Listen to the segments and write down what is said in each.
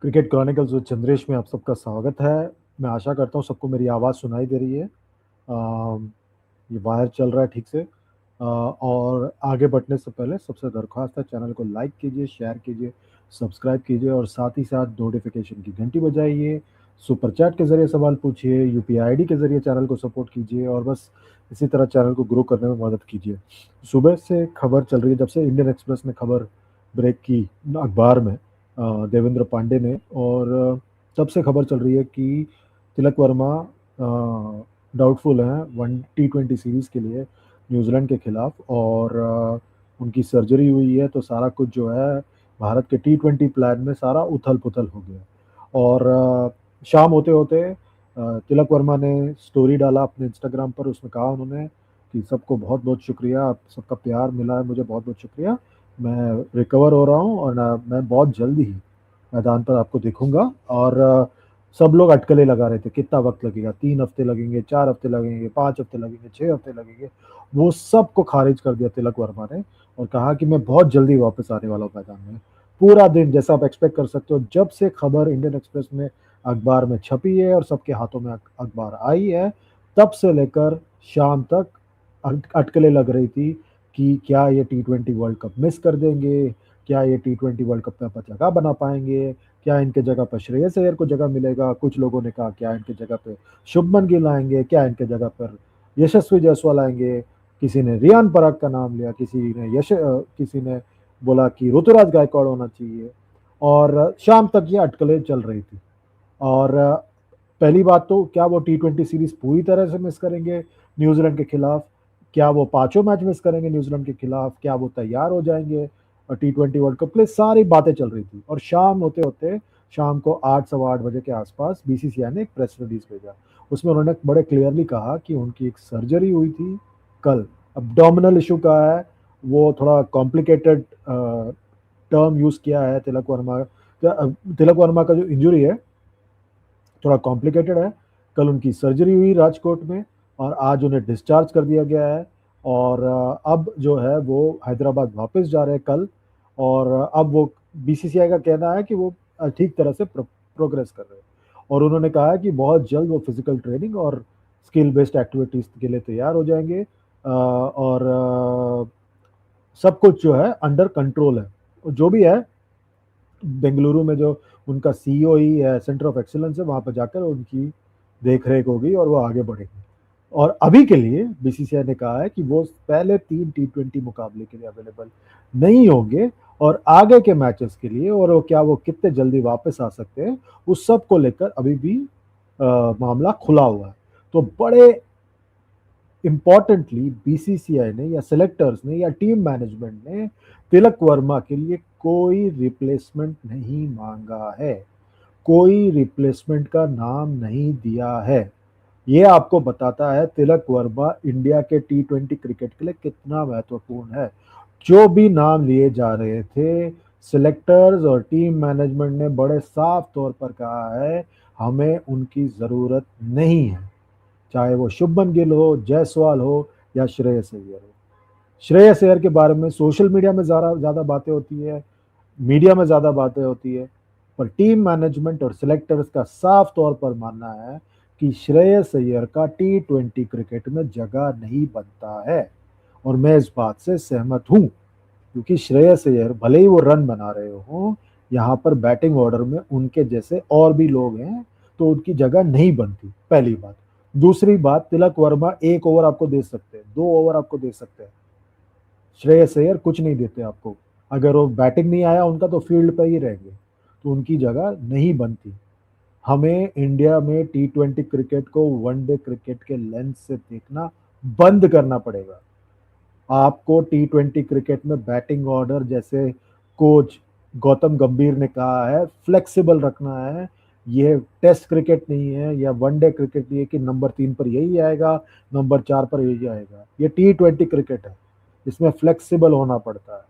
Cricket chronicles with Chandresh में आप सबका स्वागत है। मैं आशा करता हूँ सबको मेरी आवाज़ सुनाई दे रही है। ये वायर चल रहा है ठीक से। और आगे बढ़ने से पहले सबसे दरख्वास्त है, चैनल को लाइक कीजिए, शेयर कीजिए, सब्सक्राइब कीजिए और साथ ही साथ नोटिफिकेशन की घंटी बजाइए। सुपर चैट के ज़रिए सवाल पूछिए, यूपीआई आईडी के ज़रिए चैनल को सपोर्ट कीजिए और बस इसी तरह चैनल को ग्रो करने में मदद कीजिए। सुबह से खबर चल रही है, जब से इंडियन एक्सप्रेस ने खबर ब्रेक की अखबार में, देवेंद्र पांडे ने, और तब से खबर चल रही है कि तिलक वर्मा डाउटफुल हैं वन T20 सीरीज़ के लिए न्यूजीलैंड के खिलाफ, और उनकी सर्जरी हुई है, तो सारा कुछ जो है भारत के T20 प्लान में सारा उथल पुथल हो गया। और शाम होते होते तिलक वर्मा ने स्टोरी डाला अपने इंस्टाग्राम पर। उसमें कहा उन्होंने कि सबको बहुत बहुत शुक्रिया, आप सबका प्यार मिला है मुझे, बहुत बहुत शुक्रिया। मैं रिकवर हो रहा हूँ और मैं बहुत जल्द ही मैदान पर आपको देखूंगा। और सब लोग अटकलें लगा रहे थे, कितना वक्त लगेगा, 3 हफ्ते लगेंगे, 4 हफ्ते लगेंगे, 5 हफ्ते लगेंगे, 6 हफ्ते लगेंगे। वो सब को खारिज कर दिया तिलक वर्मा ने और कहा कि मैं बहुत जल्दी वापस आने वाला हूँ मैदान में। पूरा दिन, जैसा आप एक्सपेक्ट कर सकते हो, जब से खबर इंडियन एक्सप्रेस में अखबार में छपी है और सबके हाथों में अखबार आई है, तब से लेकर शाम तक अटकलें लग रही थी कि क्या ये T20 वर्ल्ड कप मिस कर देंगे, क्या ये T20 वर्ल्ड कप में अपना जगह बना पाएंगे, क्या इनके जगह पर श्रेयस अय्यर को जगह मिलेगा। कुछ लोगों ने कहा क्या इनके जगह पे शुभमन गिल आएंगे, क्या इनके जगह पर यशस्वी जायसवाल आएंगे। किसी ने रियान पराग का नाम लिया, किसी ने बोला कि ऋतुराज गायकवाड़ होना चाहिए। और शाम तक ये अटकलें चल रही थी। और पहली बात तो, क्या वो T20 सीरीज पूरी तरह से मिस करेंगे न्यूजीलैंड के खिलाफ, क्या वो पांचों मैच मिस करेंगे न्यूजीलैंड के खिलाफ, क्या वो तैयार हो जाएंगे और T20 वर्ल्ड कप के लिए, सारी बातें चल रही थी। और शाम होते होते, शाम को 8 सवा 8 बजे के आसपास बीसीसीआई ने एक प्रेस रिलीज भेजा। उसमें उन्होंने बड़े क्लियरली कहा कि उनकी एक सर्जरी हुई थी कल। अब्डोमिनल इशू का है, वो थोड़ा कॉम्प्लिकेटेड टर्म यूज किया है तिलक वर्मा का जो इंजरी है थोड़ा कॉम्प्लिकेटेड है। कल उनकी सर्जरी हुई राजकोट में और आज उन्हें डिस्चार्ज कर दिया गया है। और अब जो है वो हैदराबाद वापस जा रहे हैं कल। और अब वो, बीसीसीआई का कहना है कि वो ठीक तरह से प्रोग्रेस कर रहे हैं। और उन्होंने कहा है कि बहुत जल्द वो फिजिकल ट्रेनिंग और स्किल बेस्ड एक्टिविटीज के लिए तैयार हो जाएंगे। और सब कुछ जो है अंडर कंट्रोल है। जो भी है, बेंगलुरु में जो उनका सीईओ ही है, सेंटर ऑफ एक्सीलेंस है, वहां पर जाकर उनकी देख रेख होगी और वो आगे बढ़ेंगे। और अभी के लिए बीसीसीआई ने कहा है कि वो पहले 3 T20 मुकाबले के लिए अवेलेबल नहीं होंगे और आगे के मैचेस के लिए, और वो कितने जल्दी वापस आ सकते हैं, उस सब को लेकर अभी भी मामला खुला हुआ है। तो बड़े इंपॉर्टेंटली बीसीसीआई ने या सिलेक्टर्स ने या टीम मैनेजमेंट ने तिलक वर्मा के लिए कोई रिप्लेसमेंट नहीं मांगा है, कोई रिप्लेसमेंट का नाम नहीं दिया है। ये आपको बताता है तिलक वर्मा इंडिया के T20 क्रिकेट के लिए कितना महत्वपूर्ण है। जो भी नाम लिए जा रहे थे, सिलेक्टर्स और टीम मैनेजमेंट ने बड़े साफ तौर पर कहा है हमें उनकी जरूरत नहीं है। चाहे वो शुभमन गिल हो, जायसवाल हो या श्रेयस अय्यर हो। श्रेयस अय्यर के बारे में सोशल मीडिया में ज़्यादा ज़्यादा बातें होती है, मीडिया में ज़्यादा बातें होती है, पर टीम मैनेजमेंट और सिलेक्टर्स का साफ तौर पर मानना है कि श्रेयस अय्यर का T20 क्रिकेट में जगह नहीं बनता है। और मैं इस बात से सहमत हूं, क्योंकि श्रेयस अय्यर भले ही वो रन बना रहे हो, यहाँ पर बैटिंग ऑर्डर में उनके जैसे और भी लोग हैं, तो उनकी जगह नहीं बनती, पहली बात। दूसरी बात, तिलक वर्मा 1 ओवर आपको दे सकते हैं, 2 ओवर आपको दे सकते हैं, श्रेयस अय्यर कुछ नहीं देते आपको। अगर वो बैटिंग नहीं आया उनका तो फील्ड पर ही रहेंगे, तो उनकी जगह नहीं बनती। हमें इंडिया में T20 क्रिकेट को वनडे क्रिकेट के लेंस से देखना बंद करना पड़ेगा। आपको T20 क्रिकेट में बैटिंग ऑर्डर, जैसे कोच गौतम गंभीर ने कहा है, फ्लेक्सिबल रखना है। ये टेस्ट क्रिकेट नहीं है या वनडे क्रिकेट नहीं है कि नंबर 3 पर यही आएगा, नंबर 4 पर यही आएगा। ये T20 क्रिकेट है, इसमें फ्लेक्सिबल होना पड़ता है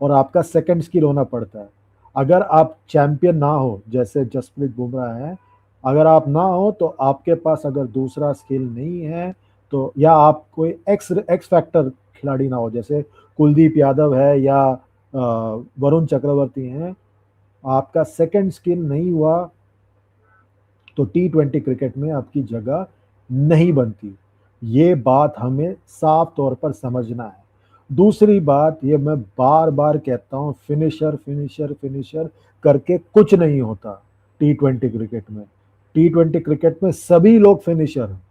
और आपका सेकंड स्किल होना पड़ता है। अगर आप चैंपियन ना हो, जैसे जसप्रीत बुमराह है, अगर आप ना हो तो आपके पास अगर दूसरा स्किल नहीं है, तो या आप कोई एक्स एक्स फैक्टर खिलाड़ी ना हो, जैसे कुलदीप यादव है या वरुण चक्रवर्ती हैं, आपका सेकंड स्किल नहीं हुआ तो T20 क्रिकेट में आपकी जगह नहीं बनती। ये बात हमें साफ तौर पर समझना है। दूसरी बात, ये मैं बार बार कहता हूं, फिनिशर फिनिशर फिनिशर करके कुछ नहीं होता T20 क्रिकेट में। T20 क्रिकेट में सभी लोग फिनिशर हैं।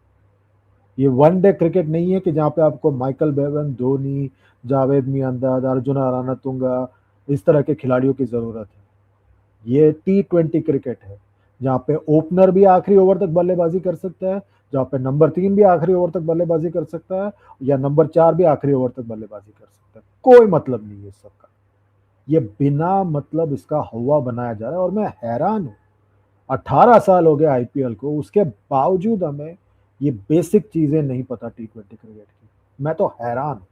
ये वनडे क्रिकेट नहीं है कि जहाँ पे आपको माइकल बेवन, धोनी, जावेद मियांदाद, अर्जुन अरानातुंगा, इस तरह के खिलाड़ियों की जरूरत है। ये T20 क्रिकेट है जहाँ पे ओपनर भी आखिरी ओवर तक बल्लेबाजी कर सकता है, जहाँ पे नंबर 3 भी आखिरी ओवर तक बल्लेबाजी कर सकता है, या नंबर 4 भी आखिरी ओवर तक बल्लेबाजी कर सकता है। कोई मतलब नहीं है इस सबका। ये बिना मतलब इसका हवा बनाया जा रहा है और मैं हैरान हूँ। 18 साल हो गए आईपीएल को, उसके बावजूद हमें ये बेसिक चीजें नहीं पता T20 क्रिकेट की। मैं तो हैरान हूँ।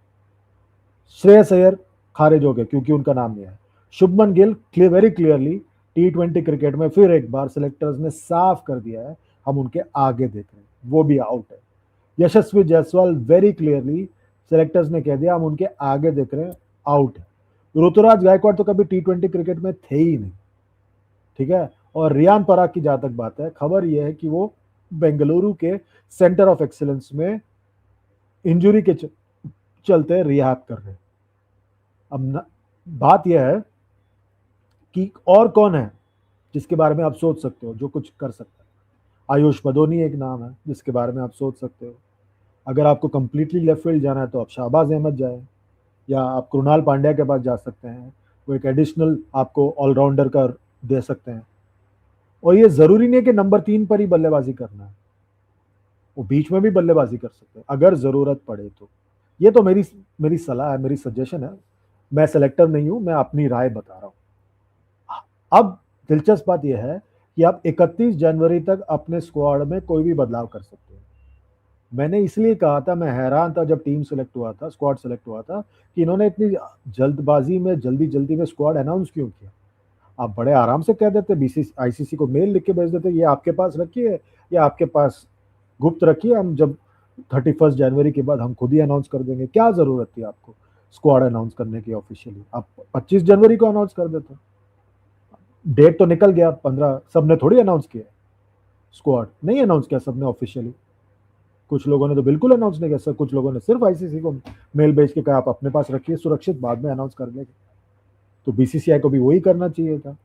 श्रेयस अय्यर खारिज हो गए क्योंकि उनका नाम नहीं है। Shubman Gill very clearly T20 cricket में फिर एक बार सिलेक्टर्स ने साफ कर दिया है, हम उनके आगे देख रहे हैं, वो भी आउट है। यशस्वी जायसवाल वेरी क्लियरली सिलेक्टर्स ने कह दिया हम उनके आगे देख रहे हैं, आउट है। ऋतुराज गायकवाड़ तो कभी T20 क्रिकेट में थे ही नहीं, ठीक है। और रियान पराग की जहां तक बात है, खबर यह है कि वो बेंगलुरु के सेंटर ऑफ एक्सीलेंस में इंजुरी के चलते रिहाब कर रहे हैं। अब बात यह है कि और कौन है जिसके बारे में आप सोच सकते हो जो कुछ कर सकता है। आयुष बदोनी एक नाम है जिसके बारे में आप सोच सकते हो। अगर आपको कंप्लीटली लेफ्ट फील्ड जाना है तो आप शाहबाज अहमद जाए, या आप कृणाल पांड्या के पास जा सकते हैं, वो एक एडिशनल आपको ऑलराउंडर का दे सकते हैं। और ये जरूरी नहीं है कि नंबर 3 पर ही बल्लेबाजी करना है, वो बीच में भी बल्लेबाजी कर सकते हैं अगर जरूरत पड़े तो। ये तो मेरी मेरी सलाह है, मेरी सजेशन है। मैं सेलेक्टर नहीं हूं, मैं अपनी राय बता रहा हूं। अब दिलचस्प बात यह है कि आप 31 जनवरी तक अपने स्क्वाड में कोई भी बदलाव कर सकते हैं। मैंने इसलिए कहा था, मैं हैरान था जब टीम सेलेक्ट हुआ था, स्क्वाड सेलेक्ट हुआ था, कि इन्होंने इतनी जल्दबाजी में, जल्दी जल्दी में स्क्वाड अनाउंस क्यों किया। आप बड़े आराम से कह देते, बीसीसी आईसीसी को मेल लिख के भेज देते, ये आपके पास रखिए या आपके पास गुप्त रखिए, हम जब 31 जनवरी के बाद हम खुद ही अनाउंस कर देंगे। क्या जरूरत थी आपको स्क्वाड अनाउंस करने की ऑफिशियली? आप 25 जनवरी को अनाउंस कर देते। डेट तो निकल गया 15, सबने थोड़ी अनाउंस किया। स्क्वाड नहीं अनाउंस किया सबने ऑफिशियली। कुछ लोगों ने तो बिल्कुल अनाउंस नहीं किया सर, कुछ लोगों ने सिर्फ आईसीसी को मेल भेज के कहा आप अपने पास रखिए सुरक्षित, बाद में अनाउंस कर लेंगे। तो बीसीसीआई को भी वही करना चाहिए था।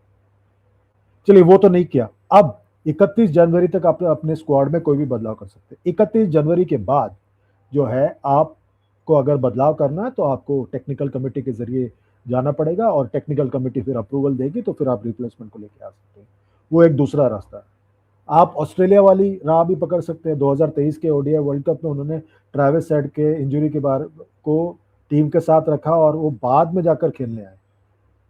चलिए वो तो नहीं किया। अब 31 जनवरी तक आप अपने स्क्वाड में कोई भी बदलाव कर सकते हैं। 31 जनवरी के बाद जो है, आपको अगर बदलाव करना है तो आपको टेक्निकल कमेटी के जरिए जाना पड़ेगा, और टेक्निकल कमेटी फिर अप्रूवल देगी तो फिर आप रिप्लेसमेंट को लेके आ सकते हैं। वो एक दूसरा रास्ता है। आप ऑस्ट्रेलिया वाली राह भी पकड़ सकते हैं। 2023 के ओडीआई वर्ल्ड कप में उन्होंने ट्रेविस हेड के इंजरी के बार को टीम के साथ रखा और वो बाद में जाकर खेलने आए,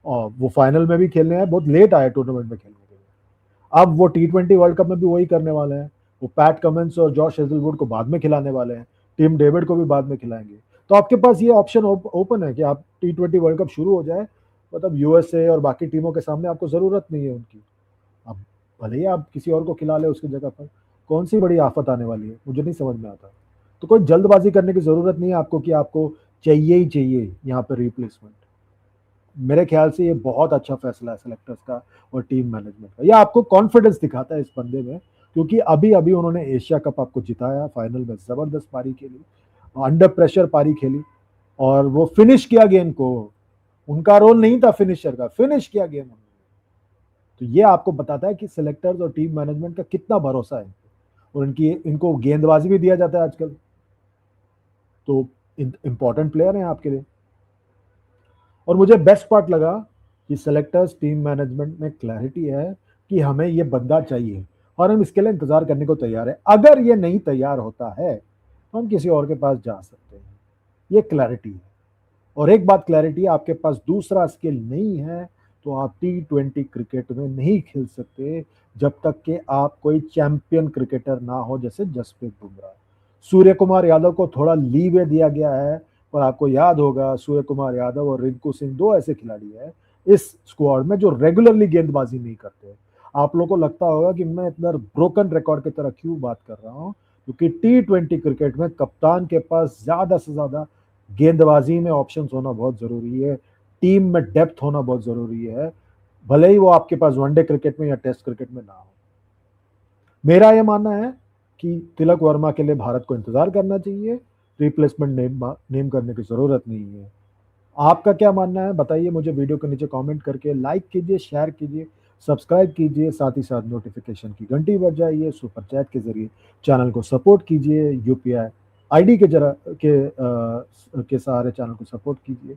और वो फाइनल में भी खेलने आए, बहुत लेट आए टूर्नामेंट में खेलने के लिए। अब वो T20 वर्ल्ड कप में भी वही करने वाले हैं। वो पैट कमिंस और जॉश हेजलवुड को बाद में खिलाने वाले हैं, टिम डेविड को भी बाद में खिलाएंगे। तो आपके पास ये ऑप्शन ओपन है कि आप T20 वर्ल्ड कप शुरू हो जाए, मतलब यूएसए और बाकी टीमों के सामने आपको जरूरत नहीं है उनकी। अब भले ही आप किसी और को खिला ले उसकी जगह पर, कौन सी बड़ी आफत आने वाली है, मुझे नहीं समझ में आता। तो कोई जल्दबाजी करने की जरूरत नहीं है आपको कि आपको चाहिए ही चाहिए यहाँ पे रिप्लेसमेंट। मेरे ख्याल से ये बहुत अच्छा फैसला है सेलेक्टर्स का और टीम मैनेजमेंट का। ये आपको कॉन्फिडेंस दिखाता है इस बंदे में, क्योंकि अभी अभी उन्होंने एशिया कप आपको जिताया, फाइनल में जबरदस्त पारी खेली, अंडर प्रेशर पारी खेली, और वो फिनिश किया गेम को। उनका रोल नहीं था फिनिशर का, फिनिश किया गेम उन्होंने। तो ये आपको बताता है कि सिलेक्टर्स और टीम मैनेजमेंट का कितना भरोसा है, और इनको गेंदबाजी भी दिया जाता है आजकल। तो इंपॉर्टेंट प्लेयर हैं आपके लिए। और मुझे बेस्ट पार्ट लगा कि सेलेक्टर्स टीम मैनेजमेंट में क्लैरिटी है कि हमें ये बंदा चाहिए और हम इसके लिए इंतजार करने को तैयार है। अगर ये नहीं तैयार होता है तो हम किसी और के पास जा सकते हैं। ये क्लैरिटी है। और एक बात क्लैरिटी है, आपके पास दूसरा स्किल नहीं है तो आप T20 क्रिकेट में नहीं खेल सकते जब तक कि आप कोई चैंपियन क्रिकेटर ना हो, जैसे जसप्रीत बुमराह। सूर्य कुमार यादव को थोड़ा लीवे दिया गया है, और आपको याद होगा सूर्य कुमार यादव और रिंकू सिंह दो ऐसे खिलाड़ी हैं इस स्क्वाड में जो रेगुलरली गेंदबाजी नहीं करते। आप लोगों को लगता होगा कि मैं इतना ब्रोकन रिकॉर्ड की तरह क्यों बात कर रहा हूं, क्योंकि T20 क्रिकेट में कप्तान के पास ज्यादा से ज्यादा गेंदबाजी में ऑप्शंस होना बहुत जरूरी है, टीम में डेप्थ होना बहुत जरूरी है। भले ही वो आपके पास वनडे क्रिकेट में या टेस्ट क्रिकेट में ना हो। मेरा यह मानना है कि तिलक वर्मा के लिए भारत को इंतजार करना चाहिए, रिप्लेसमेंट नेम करने की जरूरत नहीं है। आपका क्या मानना है बताइए मुझे वीडियो के नीचे कमेंट करके। लाइक कीजिए, शेयर कीजिए, सब्सक्राइब कीजिए, साथ ही साथ नोटिफिकेशन की घंटी बजाइए, सुपर चैट के जरिए चैनल को सपोर्ट कीजिए, यूपीआई आईडी के जरा के सहारे चैनल को सपोर्ट कीजिए,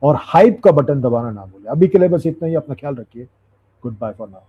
और हाइप का बटन दबाना ना भूलें। अभी के लिए बस इतना ही, अपना ख्याल रखिए। Goodbye for now.